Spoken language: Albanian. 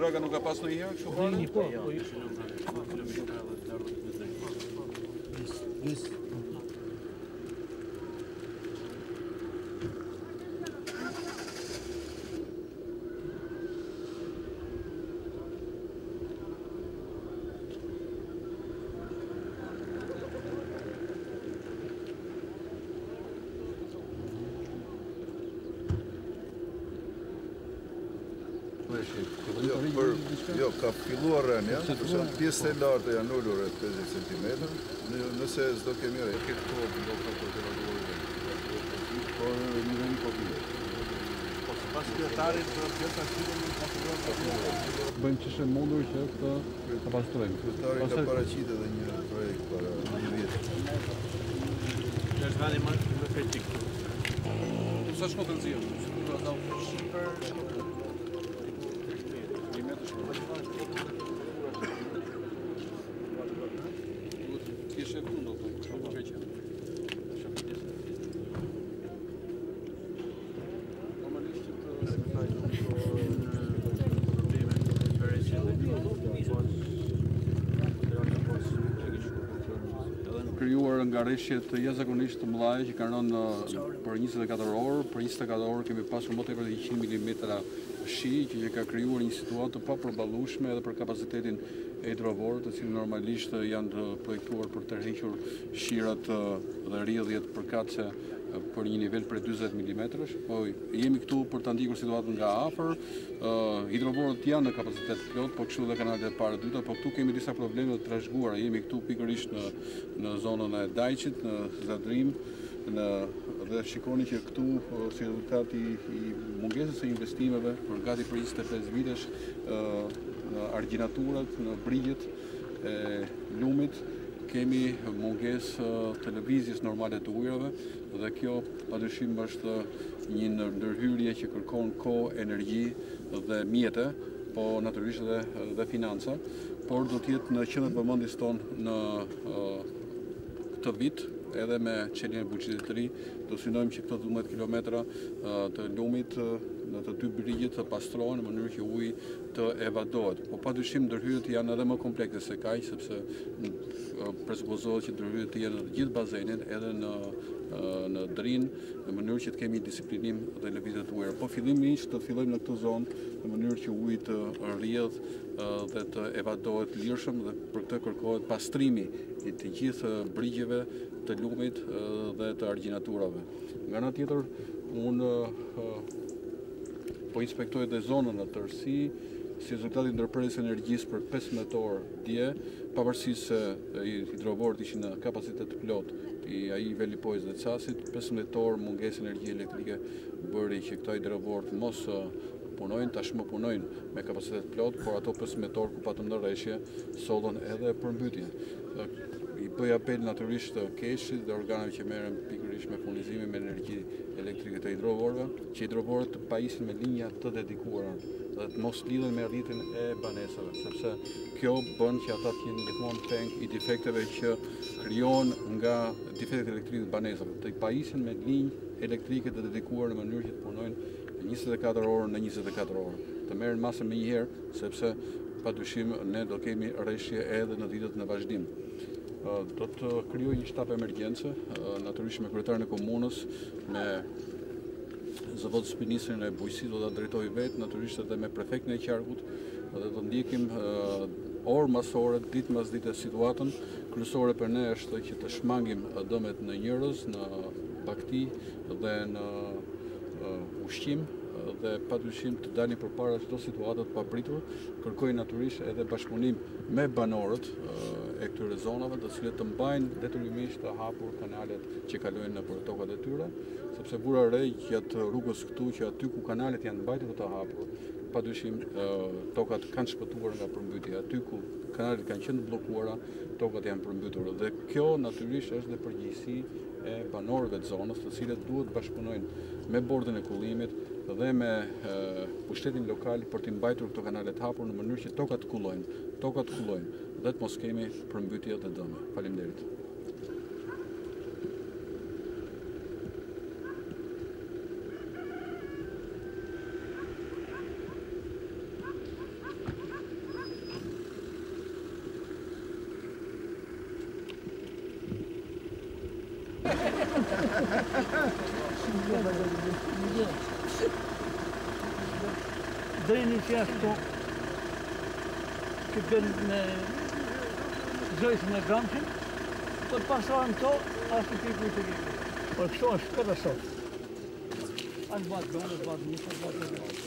Draga nuk ka pas ndonjëherë kështu fare? Po. Jo, ka filluar rënja, pjesët e lartë janë ullur e 50 cm, nëse s'do kemi re. Këtë kohë do të evaluojmë. Po një vend po bie. Po sipas kryetarit pjesa shtypën në konsiderat. Bëjmë ç'është mundur që këtë ta pastrojmë. Kryetari ka paraqitur edhe një projekt para një vit. Është vani më kritik. Sa shkon të nxjerrë? Krijuar nga rreshjet jashtëzakonisht të mëdha që kanë rënë për 24 orë. Për 24 orë kemi pasur më tepër se 100 mm shi, që ka krijuar një situatë të papërballueshme edhe për kapacitetin e hidrovorë, të cilë normalisht janë të projektuar për të tërhequr shirat dhe rrjedhjet përkatëse për një nivel për 20 mm. Po jemi këtu për të ndikur situatën nga afër. Hidrovorët janë në kapacitet plot, po kështu dhe kanalet e parë dyta, po këtu kemi disa probleme të trashëguara. Jemi këtu pikërisht në zonën e Dajqit, në Zadrim, dhe shikoni që këtu si rezultat i mungesës së investimeve për gati për 25 vitesh në argjinaturat, në brigjet e lumit, kemi mungesë të lëvizjes normale të ujërave, dhe kjo padyshim është një ndërhyrje që kërkon kohë, energji dhe mjete, po natyrisht dhe financa, por do të jetë në qendër vëmendjes tonë në këtë vit, edhe me çeljen e buxhetit të ri, do synojmë që këto 12 kilometra të lumit në të dy brigjet të pastrohen në mënyrë që uji të evadohet. Po padyshim ndërhyrjet janë edhe më komplekse se kaq, sepse presupozohet që ndërhyrjet të jenë në të gjithë bazenin, edhe në Drin, në mënyrë që të kemi disiplinim dhe lëvizje të ujëra. Po fillimisht të fillojmë në këtë zonë në mënyrë që uji të rrjedh dhe të evadohet lirshëm, dhe për këtë kërkohet pastrimi i të gjithë brigjeve të lumit dhe të argjinaturave. Nga ana tjetër, unë po inspektoj dhe zonën në tërësi, si rezultati ndërprerjes së energjisë për 15 orë dje, pavarësisht se hidrovorët ishin në kapacitet plot, ai i Velipojës dhe Casit, 15 orë mungesë energji elektrike bëri që këta hidrovorët mos punojnë, tashmë punojnë me kapacitet plot, por ato 15 orë ku patëm në rreshje sollën edhe përmbytje. I bëj apel natyrisht të Keshit dhe organeve që merren pikërisht me furnizimin me energji elektrike të hidrovorëve, që hidrovorët të pajisin me linja të dedikuara dhe të mos lidhen me rrjetin e banesave, sepse kjo bën që ata të jenë gjithmonë peng i defekteve që krijohen nga defektet elektrike të banesave, të pajisin me linjë elektrike të dedikuar në mënyrë që të punojnë 24 orë në 24 orë. Të merren masë me njëherë, sepse padyshim ne do kemi rreshje edhe në ditët në vazhdim. Do të krijoj një shtab emergjence, natyrisht me kryetarin e komunës, me zëvendësministrin e bujqësisë do ta drejtoj vetë, natyrisht edhe me prefektin e qarkut, dhe do ndjekim orë mas ore, ditë mas dite situatën. Kryesore për ne është që të shmangim dëmet në njerëz, në bakti dhe në ushqim, dhe padyshim të dalin përpara çdo situate të papritur. Kërkoj natyrisht edhe bashkëpunim me banorët e këtyre zonave, të cilët të mbajnë detyrimisht të hapur kanalet që kalojnë nëpër tokat e tyre, sepse vura re gjatë rrugës këtu që aty ku kanalet janë mbajtur të hapur, padyshim tokat kanë shpëtuar nga përmbytja. Aty ku kanalet kanë qenë bllokuara, tokat janë përmbytur. Dhe kjo natyrisht është dhe përgjegjësi e banorëve të zonës, të cilët duhet bashkëpunojnë me bordën e kullimit dhe me pushtetin lokal për të mbajtur këto kanale të hapur në mënyrë që tokat të kullojnë dhe të mos kemi përmbytje dhe dëme. Faleminderit. Drejnë që ashtu, që bërë me zojtë me gamshin, për pasarën to, ashtu piku të rikë. Por kështu është këtë sot. Ashtë batë gëmë, ashtë batë njështë, ashtë batë